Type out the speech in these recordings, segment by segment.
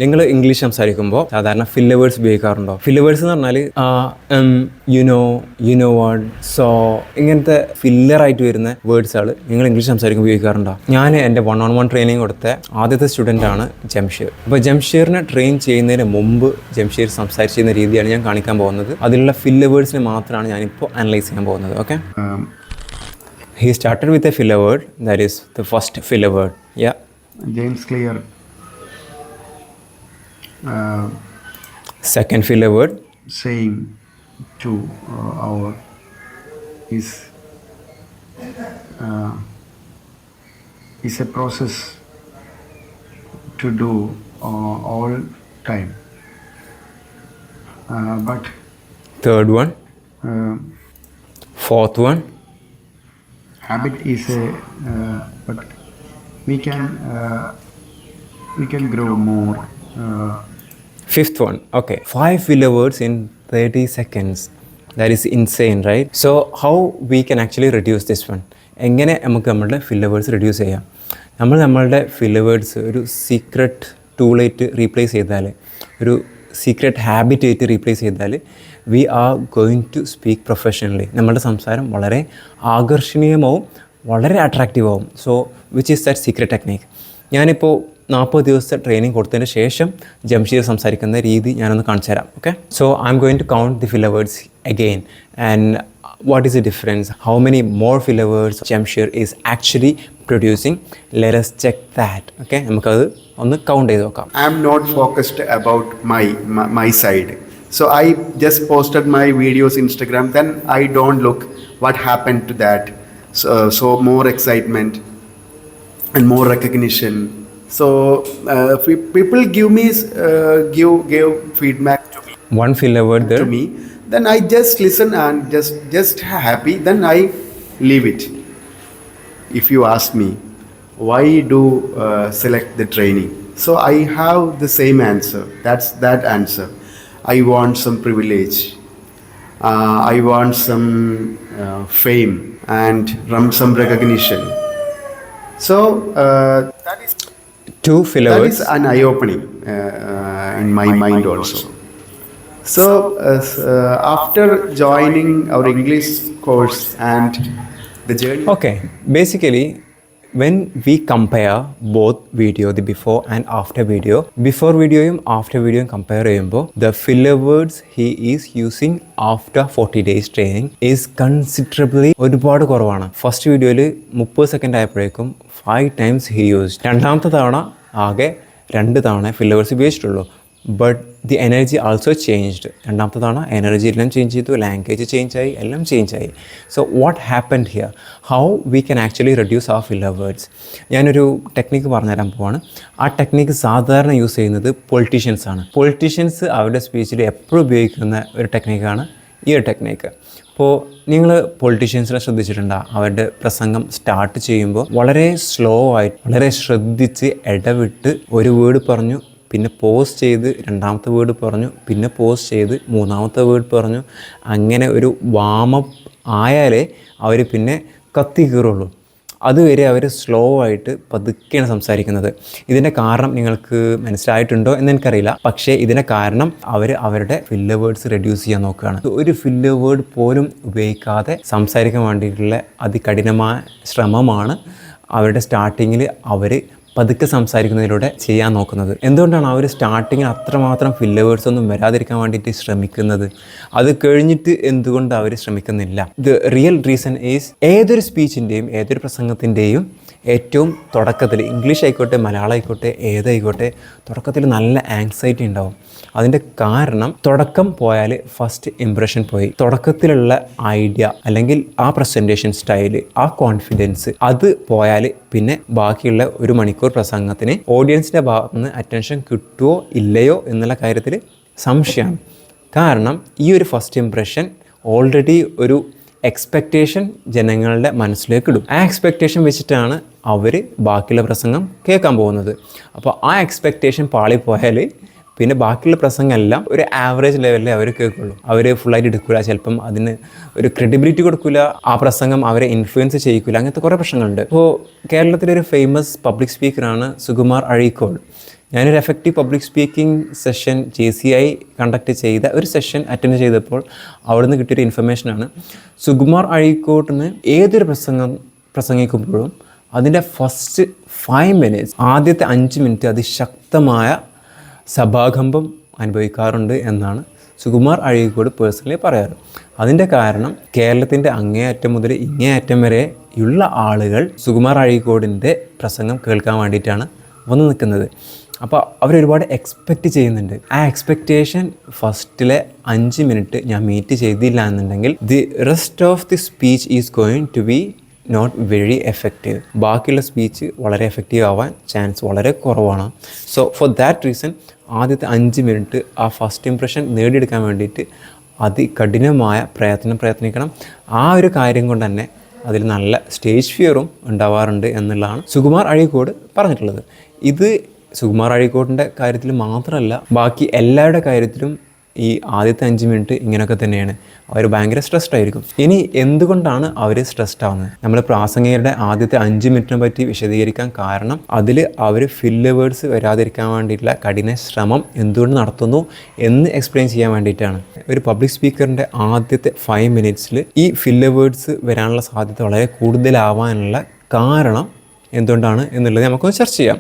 നിങ്ങൾ ഇംഗ്ലീഷ് സംസാരിക്കുമ്പോൾ സാധാരണ ഫില്ലവേഴ്സ് ഉപയോഗിക്കാറുണ്ടോ? ഫില്ലവേഴ്സ് എന്ന് പറഞ്ഞാൽ യു നോ വാട്ട്, സോ ഇങ്ങനത്തെ ഫില്ലറായിട്ട് വരുന്ന വേർഡ്സുകൾ നിങ്ങൾ ഇംഗ്ലീഷ് സംസാരിക്കുമ്പോൾ ഉപയോഗിക്കാറുണ്ടോ? ഞാൻ എൻ്റെ 1-on-1 ട്രെയിനിങ് കൊടുത്ത ആദ്യത്തെ സ്റ്റുഡൻ്റാണ് ജംഷീർ. അപ്പോൾ ജംഷീറിനെ ട്രെയിൻ ചെയ്യുന്നതിന് മുമ്പ് ജംഷീർ സംസാരിച്ചിരുന്ന രീതിയാണ് ഞാൻ കാണിക്കാൻ പോകുന്നത്. അതിലുള്ള ഫില്ലവേഴ്സിനെ മാത്രമാണ് ഞാനിപ്പോൾ അനലൈസ് ചെയ്യാൻ പോകുന്നത്. Okay, he started with a filler word, that is the first filler word. Yeah, James Clear. Second filler word, Saying to our is a process to do all time, but third one, fourth one, habit is a but we can grow more. fifth one. Okay, 5 filler words in 30 seconds. That is insane, right? So how we can actually reduce this one? എങ്ങനെ നമുക്ക് നമ്മളുടെ filler words reduce ചെയ്യാം? നമ്മളുടെ filler words ഒരു secret ടൂളായിട്ട് replace ചെയ്താൽ, ഒരു secret habit ആയിട്ട് റീപ്ലേസ് ചെയ്താൽ we are going to speak professionally. നമ്മളുടെ സംസാരം വളരെ ആകർഷണീയമാവും, വളരെ അട്രാക്റ്റീവ് ആവും. So which is that secret technique? ഞാനിപ്പോൾ 40 ദിവസത്തെ ട്രെയിനിങ് കൊടുത്തതിന് ശേഷം ജംഷീർ സംസാരിക്കുന്ന രീതി ഞാനൊന്ന് കാണിച്ചു തരാം. Okay, so I M going to count the filler words again and what is the difference, how many more filler words Jamshir is actually producing. Let us check that. Okay, നമുക്കത് ഒന്ന് count ചെയ്ത് നോക്കാം. I am not focused about my side, so I just posted my videos Instagram, then I don't look what happened to that. So more excitement and more recognition. So people give feedback to me. One filler word there to me, then I just listen and just happy, then I leave it. If you ask me why do select the training, so I have the same answer. That's that answer. I want some privilege, I want some fame and some recognition. So that is two filler words. That is an eye opening in my mind also. So after joining our English course and the journey. Okay, basically when we compare both video, the before and after video, before videoയും after videoയും compare ചെയ്യുമ്പോൾ the filler words he is using after 40 days training is considerably ഒരുപാട് കുറവാണ്. First വീഡിയോയിൽ 30 second ആയപ്പോഴേക്കും 5 times he used. രണ്ടാമത്തെ തവണ ആകെ 2 തവണ filler words ഉപയോഗിച്ചിട്ടുള്ളൂ. But the energy also changed. രണ്ടാമത്തെ തവണ എനർജി എല്ലാം ചേഞ്ച് ചെയ്തു, ലാംഗ്വേജ് ചേഞ്ചായി, എല്ലാം ചേഞ്ചായി. So what happened here? How we can actually reduce our filler words? ഞാനൊരു ടെക്നിക്ക് പറഞ്ഞുതരാൻ പോവാണ്. ആ ടെക്നിക്ക് സാധാരണ യൂസ് ചെയ്യുന്നത് പൊളിറ്റീഷ്യൻസാണ്. പൊളിറ്റീഷ്യൻസ് അവരുടെ സ്പീച്ചിൽ എപ്പോഴും ഉപയോഗിക്കുന്ന ഒരു ടെക്നിക്കാണ് ഈ ഒരു ടെക്നിക്ക്. അപ്പോൾ നിങ്ങൾ പൊളിറ്റീഷ്യൻസിനെ ശ്രദ്ധിച്ചിട്ടുണ്ടോ? അവരുടെ പ്രസംഗം സ്റ്റാർട്ട് ചെയ്യുമ്പോൾ വളരെ സ്ലോ ആയിട്ട്, വളരെ ശ്രദ്ധിച്ച് ഇടവിട്ട് ഒരു വേർഡ് പറഞ്ഞു, പിന്നെ പോസ് ചെയ്ത് രണ്ടാമത്തെ വേർഡ് പറഞ്ഞു, പിന്നെ പോസ് ചെയ്ത് മൂന്നാമത്തെ വേർഡ് പറഞ്ഞു. അങ്ങനെ ഒരു വാമപ്പ് ആയാലേ അവർ പിന്നെ കത്തി കയറുള്ളൂ. അതുവരെ അവർ സ്ലോ ആയിട്ട് പതുക്കെയാണ് സംസാരിക്കുന്നത്. ഇതിൻ്റെ കാരണം നിങ്ങൾക്ക് മനസ്സിലായിട്ടുണ്ടോ എന്ന് എനിക്കറിയില്ല. പക്ഷേ ഇതിൻ്റെ കാരണം അവർ അവരുടെ ഫില്ലർ വേർഡ്സ് റെഡ്യൂസ് ചെയ്യാൻ നോക്കുകയാണ്. ഒരു ഫില്ലർ വേർഡ് പോലും ഉപയോഗിക്കാതെ സംസാരിക്കാൻ വേണ്ടിയിട്ടുള്ള അതികഠിനമായ ശ്രമമാണ് അവരുടെ സ്റ്റാർട്ടിങ്ങിൽ അവർ പതുക്കെ സംസാരിക്കുന്നതിലൂടെ ചെയ്യാൻ നോക്കുന്നത്. എന്തുകൊണ്ടാണ് അവർ സ്റ്റാർട്ടിങ്ങിൽ അത്രമാത്രം ഫില്ലർ വേർഡ്സ് ഒന്നും വരാതിരിക്കാൻ വേണ്ടിയിട്ട് ശ്രമിക്കുന്നത്? അത് കഴിഞ്ഞിട്ട് എന്തുകൊണ്ട് അവർ ശ്രമിക്കുന്നില്ല? ദ റിയൽ റീസൺ ഈസ്, ഏതൊരു സ്പീച്ചിൻ്റെയും ഏതൊരു പ്രസംഗത്തിൻ്റെയും ഏറ്റവും തുടക്കത്തിൽ, ഇംഗ്ലീഷ് ആയിക്കോട്ടെ മലയാളം ആയിക്കോട്ടെ ഏതായിക്കോട്ടെ, തുടക്കത്തിൽ നല്ല ആങ്സൈറ്റി ഉണ്ടാവും. അതിൻ്റെ കാരണം തുടക്കം പോയാൽ ഫസ്റ്റ് ഇംപ്രഷൻ പോയി. തുടക്കത്തിലുള്ള ഐഡിയ അല്ലെങ്കിൽ ആ പ്രസൻറ്റേഷൻ സ്റ്റൈല്, ആ കോൺഫിഡൻസ്, അത് പോയാൽ പിന്നെ ബാക്കിയുള്ള 1 മണിക്കൂർ പ്രസംഗത്തിന് ഓഡിയൻസിൻ്റെ ഭാഗത്ത് നിന്ന് അറ്റൻഷൻ കിട്ടുമോ ഇല്ലയോ എന്നുള്ള കാര്യത്തിൽ സംശയമാണ്. കാരണം ഈ ഒരു ഫസ്റ്റ് ഇംപ്രഷൻ ഓൾറെഡി ഒരു എക്സ്പെക്റ്റേഷൻ ജനങ്ങളുടെ മനസ്സിലേക്ക് ഇടും. ആ എക്സ്പെക്റ്റേഷൻ വെച്ചിട്ടാണ് അവർ ബാക്കിയുള്ള പ്രസംഗം കേൾക്കാൻ പോകുന്നത്. അപ്പോൾ ആ എക്സ്പെക്റ്റേഷൻ പാളിപ്പോയാൽ പിന്നെ ബാക്കിയുള്ള പ്രസംഗമെല്ലാം ഒരു ആവറേജ് ലെവലിലേ അവർ കേൾക്കുള്ളൂ. അവർ ഫുള്ളായിട്ട് എടുക്കില്ല, ചിലപ്പം അതിന് ഒരു ക്രെഡിബിലിറ്റി കൊടുക്കില്ല, ആ പ്രസംഗം അവരെ ഇൻഫ്ലുവൻസ് ചെയ്യിക്കില്ല. അങ്ങനത്തെ കുറേ പ്രശ്നങ്ങളുണ്ട്. ഇപ്പോൾ കേരളത്തിലൊരു ഫേമസ് പബ്ലിക് സ്പീക്കറാണ് സുകുമാർ അഴീക്കോട്. ഞാനൊരു effective public speaking session JCI conduct ചെയ്ത ഒരു സെഷൻ അറ്റൻഡ് ചെയ്തപ്പോൾ അവിടുന്ന് കിട്ടിയൊരു ഇൻഫർമേഷനാണ്, സുകുമാർ അഴീക്കോട്ടിന് ഏതൊരു പ്രസംഗിക്കുമ്പോഴും അതിൻ്റെ ഫസ്റ്റ് 5 minutes, ആദ്യത്തെ 5 മിനിറ്റ് അതിശക്തമായ സഭാകമ്പം അനുഭവിക്കാറുണ്ട് എന്നാണ് സുകുമാർ അഴീക്കോട് പേഴ്സണലി പറയാറ്. അതിൻ്റെ കാരണം കേരളത്തിൻ്റെ അങ്ങേയറ്റം മുതൽ ഇങ്ങേയറ്റം വരെയുള്ള ആളുകൾ സുകുമാർ അഴീക്കോടിൻ്റെ പ്രസംഗം കേൾക്കാൻ വേണ്ടിയിട്ടാണ് വന്ന് നിൽക്കുന്നത്. അപ്പോൾ അവരൊരുപാട് എക്സ്പെക്റ്റ് ചെയ്യുന്നുണ്ട്. ആ എക്സ്പെക്റ്റേഷൻ ഫസ്റ്റിലെ 5 മിനിറ്റ് ഞാൻ മീറ്റ് ചെയ്തില്ല എന്നുണ്ടെങ്കിൽ the rest of the speech is going to be not very effective. ബാക്കിയുള്ള സ്പീച്ച് വളരെ എഫക്റ്റീവ് ആവാൻ ചാൻസ് വളരെ കുറവാണ്. സോ ഫോർ ദാറ്റ് റീസൺ ആദ്യത്തെ 5 മിനിറ്റ് ആ ഫസ്റ്റ് ഇംപ്രഷൻ നേടിയെടുക്കാൻ വേണ്ടിയിട്ട് അതികഠിനമായ പ്രയത്നിക്കണം. ആ ഒരു കാര്യം കൊണ്ട് തന്നെ അതിൽ നല്ല സ്റ്റേജ് ഫിയറും ഉണ്ടാവാറുണ്ട് എന്നുള്ളതാണ് സുകുമാർ അഴീക്കോട് പറഞ്ഞിട്ടുള്ളത്. ഇത് സുകുമാർ അഴീക്കോടിൻ്റെ കാര്യത്തിൽ മാത്രമല്ല, ബാക്കി എല്ലാവരുടെ കാര്യത്തിലും ഈ ആദ്യത്തെ 5 മിനിറ്റ് ഇങ്ങനെയൊക്കെ തന്നെയാണ്. അവർ ഭയങ്കര സ്ട്രെസ്ഡ് ആയിരിക്കും. ഇനി എന്തുകൊണ്ടാണ് അവർ സ്ട്രെസ്ഡ് ആവുന്നത്? നമ്മൾ പ്രാസംഗികരുടെ ആദ്യത്തെ 5 മിനിറ്റിനെ പറ്റി വിശദീകരിക്കാൻ കാരണം അതിൽ അവർ ഫില്ല് വേർഡ്സ് വരാതിരിക്കാൻ വേണ്ടിയിട്ടുള്ള കഠിന ശ്രമം എന്തുകൊണ്ട് നടത്തുന്നു എന്ന് എക്സ്പ്ലെയിൻ ചെയ്യാൻ വേണ്ടിയിട്ടാണ്. ഒരു പബ്ലിക് സ്പീക്കറിൻ്റെ ആദ്യത്തെ 5 മിനിറ്റ്സിൽ ഈ ഫില്ല് വേർഡ്സ് വരാനുള്ള സാധ്യത വളരെ കൂടുതലാവാനുള്ള കാരണം എന്തുകൊണ്ടാണ് എന്നുള്ളത് നമുക്കൊന്ന് ചർച്ച ചെയ്യാം.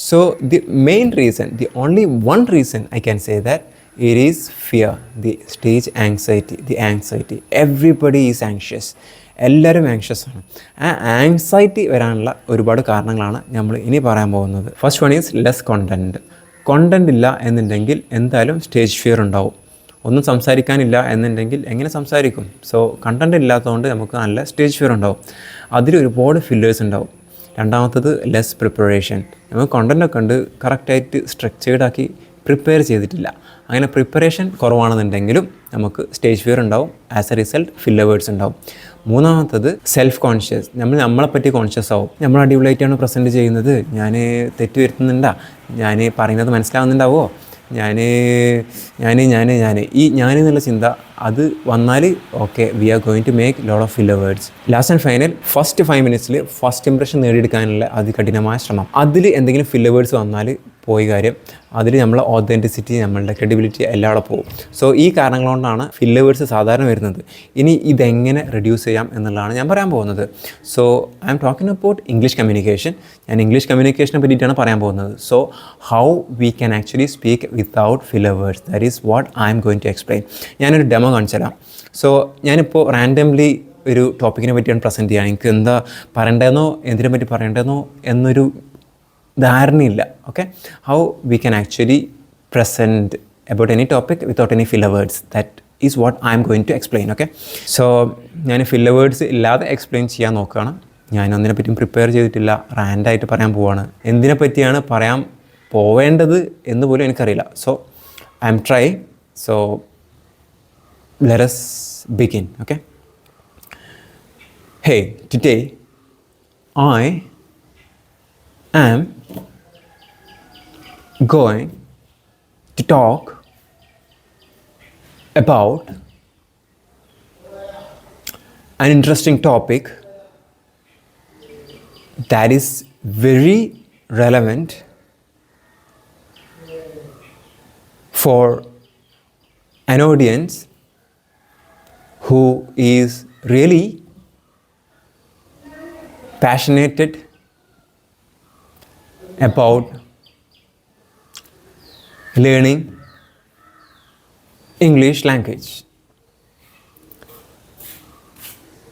So the main reason, the only one reason I can say that it is fear, the stage anxiety, the anxiety. Everybody is anxious. എല്ലാവരും ആങ്ഷ്യസ് ആണ്. ആ ആങ്സൈറ്റി വരാനുള്ള ഒരുപാട് കാരണങ്ങളാണ് നമ്മൾ ഇനി പറയാൻ പോകുന്നത്. First one is less content ഇല്ല എന്നുണ്ടെങ്കിൽ എന്തായാലും സ്റ്റേജ് ഫിയർ ഉണ്ടാവും. ഒന്നും സംസാരിക്കാനില്ല എന്നുണ്ടെങ്കിൽ എങ്ങനെ സംസാരിക്കും? സോ കണ്ടൻറ്റ് ഇല്ലാത്തതുകൊണ്ട് നമുക്ക് നല്ല സ്റ്റേജ് ഫിയർ ഉണ്ടാവും. അതിൽ ഒരുപാട് ഫില്ലേഴ്സ് ഉണ്ടാവും. രണ്ടാമത്തത് ലെസ് പ്രിപ്പറേഷൻ. നമുക്ക് കണ്ടൻറ്റൊക്കെ ഉണ്ട്, കറക്റ്റായിട്ട് സ്ട്രക്ചേർഡാക്കി പ്രിപ്പയർ ചെയ്തിട്ടില്ല. അങ്ങനെ പ്രിപ്പറേഷൻ കുറവാണെന്നുണ്ടെങ്കിലും നമുക്ക് സ്റ്റേജ് ഫിയർ ഉണ്ടാവും. As A result filler words ഉണ്ടാവും. മൂന്നാമത്തത് സെൽഫ് കോൺഷ്യസ്. നമ്മളെപ്പറ്റി കോൺഷ്യസ് ആവും. നമ്മൾ അടിപൊളിയായിട്ടാണ് പ്രസൻറ്റ് ചെയ്യുന്നത്, ഞാൻ തെറ്റ് വരുത്തുന്നുണ്ടാ, ഞാൻ പറയുന്നത് മനസ്സിലാവുന്നുണ്ടാവോ, ഞാൻ ഈ ഞാൻ എന്നുള്ള ചിന്ത അത് വന്നാൽ okay, we are going to make lot of filler words. Last and final first 5 മിനിറ്റ്സിൽ ഫസ്റ്റ് ഇംപ്രഷൻ നേടിയെടുക്കാനുള്ള അതികഠിനമായ ശ്രമം. അതിൽ എന്തെങ്കിലും ഫില്ലർ വേർഡ്സ് വന്നാൽ പോയി കാര്യം. അതിൽ നമ്മളെ ഓതൻറ്റിസിറ്റി, നമ്മളുടെ ക്രെഡിബിലിറ്റി എല്ലാം അവിടെ പോകും. സോ ഈ കാരണങ്ങൾ കൊണ്ടാണ് ഫില്ലർ വേർഡ്സ് സാധാരണ വരുന്നത്. ഇനി ഇതെങ്ങനെ റെഡ്യൂസ് ചെയ്യാം എന്നുള്ളതാണ് ഞാൻ പറയാൻ പോകുന്നത്. So I'm talking about English communication. ഞാൻ ഇംഗ്ലീഷ് കമ്മ്യൂണിക്കേഷനെ പറ്റിയിട്ടാണ് പറയാൻ പോകുന്നത്. So how we can actually speak without filler words, that is what I M going to explain. ഞാനൊരു ഡെമോ കാണിച്ചു തരാം. സോ ഞാനിപ്പോൾ റാൻഡംലി ഒരു ടോപ്പിക്കിനെ പറ്റിയാണ് പ്രസൻറ്റ് ചെയ്യുക. എനിക്ക് എന്താ പറയേണ്ടതെന്നോ എന്തിനെ പറ്റി പറയേണ്ടതെന്നോ എന്നൊരു ധാരണയില്ല. Okay, how we can actually present about any topic without any filler words, that is what I M going to explain. Okay, so ഞാൻ ഫില്ലർ വേർഡ്സ് ഇല്ലാതെ എക്സ്പ്ലെയിൻ ചെയ്യാൻ നോക്കുകയാണ്. ഞാൻ ഒന്നിനെ പറ്റിയും പ്രിപ്പയർ ചെയ്തിട്ടില്ല, റാൻഡായിട്ട് പറയാൻ പോവുകയാണ്. എന്തിനെ പറ്റിയാണ് പറയാൻ പോവേണ്ടത് എന്ന് പോലും എനിക്കറിയില്ല. So I M try. So let us begin. Okay, hey, today I am going to talk about an interesting topic that is very relevant for an audience who is really passionate about learning English language.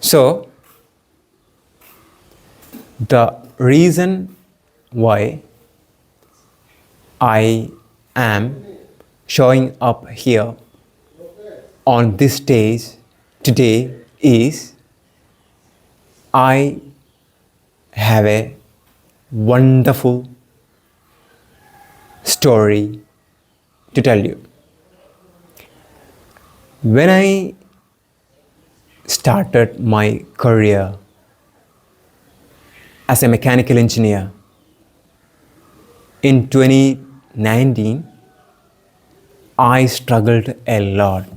So the reason why I am showing up here on this stage today is I have a wonderful story to tell you. When I started my career as a mechanical engineer in 2019, I struggled a lot.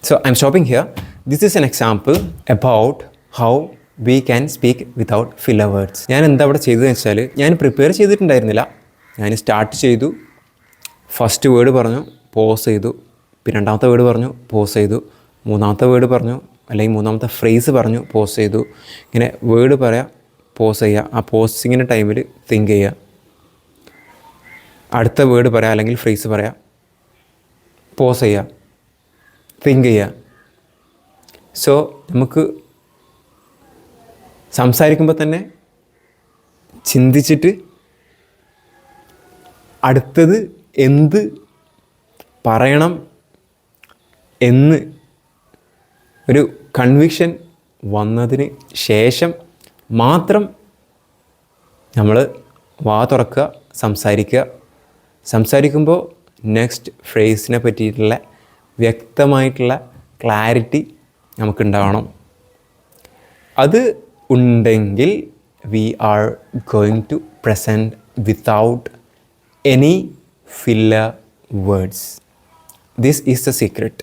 So I'm stopping here. This is an example about how we can speak without filler words. ഞാൻ എന്താ ഇവിടെ ചെയ്തതെന്ന് വെച്ചാൽ, ഞാൻ prepare ചെയ്തിട്ടുണ്ടായിരുന്നില്ല. ഞാൻ start ചെയ്തു, first word പറഞ്ഞു, pose ചെയ്തു, പിന്നെ രണ്ടാമത്തെ വേർഡ് പറഞ്ഞു, പോസ് ചെയ്തു, മൂന്നാമത്തെ വേർഡ് പറഞ്ഞു അല്ലെങ്കിൽ മൂന്നാമത്തെ ഫ്രേസ് പറഞ്ഞു, പോസ് ചെയ്തു. ഇങ്ങനെ വേർഡ് പറയാം, പോസ് ചെയ്യുക. ആ പോസിങ്ങിൻ്റെ ടൈമിൽ തിങ്ക് ചെയ്യുക. അടുത്ത വേർഡ് പറയാം അല്ലെങ്കിൽ ഫ്രേസ് പറയാം, പോസ് ചെയ്യുക, തിങ്ക് ചെയ്യുക. സോ നമുക്ക് സംസാരിക്കുമ്പോൾ തന്നെ ചിന്തിച്ചിട്ട് അടുത്തത് എന്ത് പറയണം എന്ന് ഒരു കൺവിക്ഷൻ വന്നതിന് ശേഷം മാത്രം നമ്മൾ വാ തുറക്കുക, സംസാരിക്കുക. സംസാരിക്കുമ്പോൾ നെക്സ്റ്റ് ഫ്രേസിനെ പറ്റിയിട്ടുള്ള വ്യക്തമായിട്ടുള്ള ക്ലാരിറ്റി നമുക്കുണ്ടാവണം. അത് ഉണ്ടെങ്കിൽ we are going to present without any filler words. This is the secret.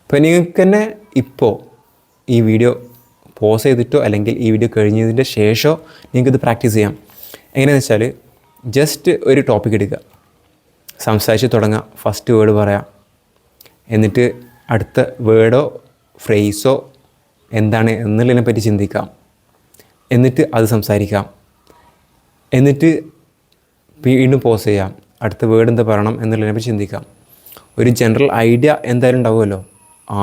ഇപ്പോൾ നിങ്ങൾക്ക് തന്നെ ഇപ്പോൾ ഈ വീഡിയോ പോസ് ചെയ്തിട്ടോ അല്ലെങ്കിൽ ഈ വീഡിയോ കഴിഞ്ഞതിൻ്റെ ശേഷമോ നിങ്ങൾക്കിത് പ്രാക്ടീസ് ചെയ്യാം. എങ്ങനെയാണെന്ന് വെച്ചാൽ ജസ്റ്റ് ഒരു ടോപ്പിക് എടുക്കുക, സംസാരിച്ച് തുടങ്ങുക, ഫസ്റ്റ് വേർഡ് പറയാം, എന്നിട്ട് അടുത്ത വേർഡോ ഫ്രേസോ എന്താണ് എന്നുള്ളതിനെ പറ്റി ചിന്തിക്കാം, എന്നിട്ട് അത് സംസാരിക്കാം, എന്നിട്ട് വീണ്ടും പോസ് ചെയ്യാം, അടുത്ത വേർഡ് എന്താ പറയണം എന്നുള്ളതിനെ പറ്റി ചിന്തിക്കാം. ഒരു ജനറൽ ഐഡിയ എന്തായാലും ഉണ്ടാവുമല്ലോ.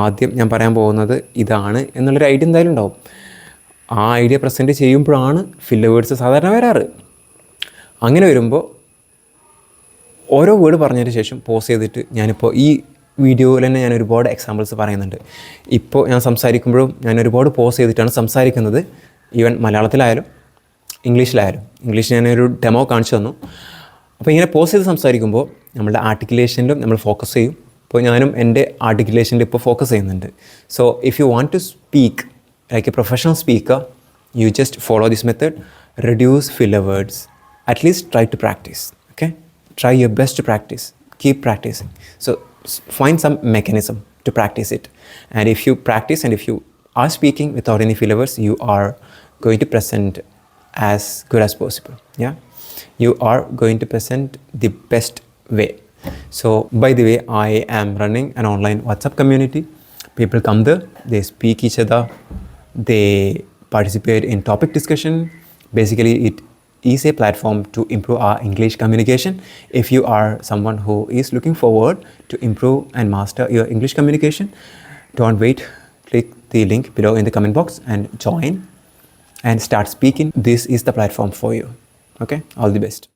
ആദ്യം ഞാൻ പറയാൻ പോകുന്നത് ഇതാണ് എന്നുള്ളൊരു ഐഡിയ എന്തായാലും ഉണ്ടാവും. ആ ഐഡിയ പ്രസൻറ്റ് ചെയ്യുമ്പോഴാണ് ഫില്ലർ വേർഡ്സ് സാധാരണ വരാറ്. അങ്ങനെ വരുമ്പോൾ ഓരോ വേർഡ് പറഞ്ഞതിന് ശേഷം പോസ് ചെയ്തിട്ട്, ഞാനിപ്പോൾ ഈ വീഡിയോയിൽ തന്നെ ഞാൻ ഒരുപാട് എക്സാമ്പിൾസ് പറയുന്നുണ്ട്. ഇപ്പോൾ ഞാൻ സംസാരിക്കുമ്പോഴും ഞാൻ ഒരുപാട് പോസ് ചെയ്തിട്ടാണ് സംസാരിക്കുന്നത്. ഈവൻ മലയാളത്തിലായാലും ഇംഗ്ലീഷിലായാലും. ഇംഗ്ലീഷ് ഞാനൊരു ഡെമോ കാണിച്ചു തന്നു. അപ്പോൾ ഇങ്ങനെ പോസ് ചെയ്ത് സംസാരിക്കുമ്പോൾ നമ്മളുടെ ആർട്ടിക്കുലേഷനിലും നമ്മൾ ഫോക്കസ് ചെയ്യും. ഇപ്പോൾ ഞാനും എൻ്റെ ആർട്ടിക്കുലേഷനിൽ ഇപ്പോൾ ഫോക്കസ് ചെയ്യുന്നുണ്ട്. So if you want to speak like a professional speaker, you just follow this method, reduce filler words, at least try to practice. Okay, try your best to practice, keep practicing. So find some mechanism to practice it, and if you practice and if you are speaking without any filler words, you are going to present as good as possible. Yeah, you are going to present the best way. So by the way, I am running an online WhatsApp community. People come there, they speak each other, they participate in topic discussion. Basically, it is a platform to improve our English communication. If you are someone who is looking forward to improve and master your English communication, don't wait. Click the link below in the comment box and join and start speaking. This is the platform for you. Okay, all the best.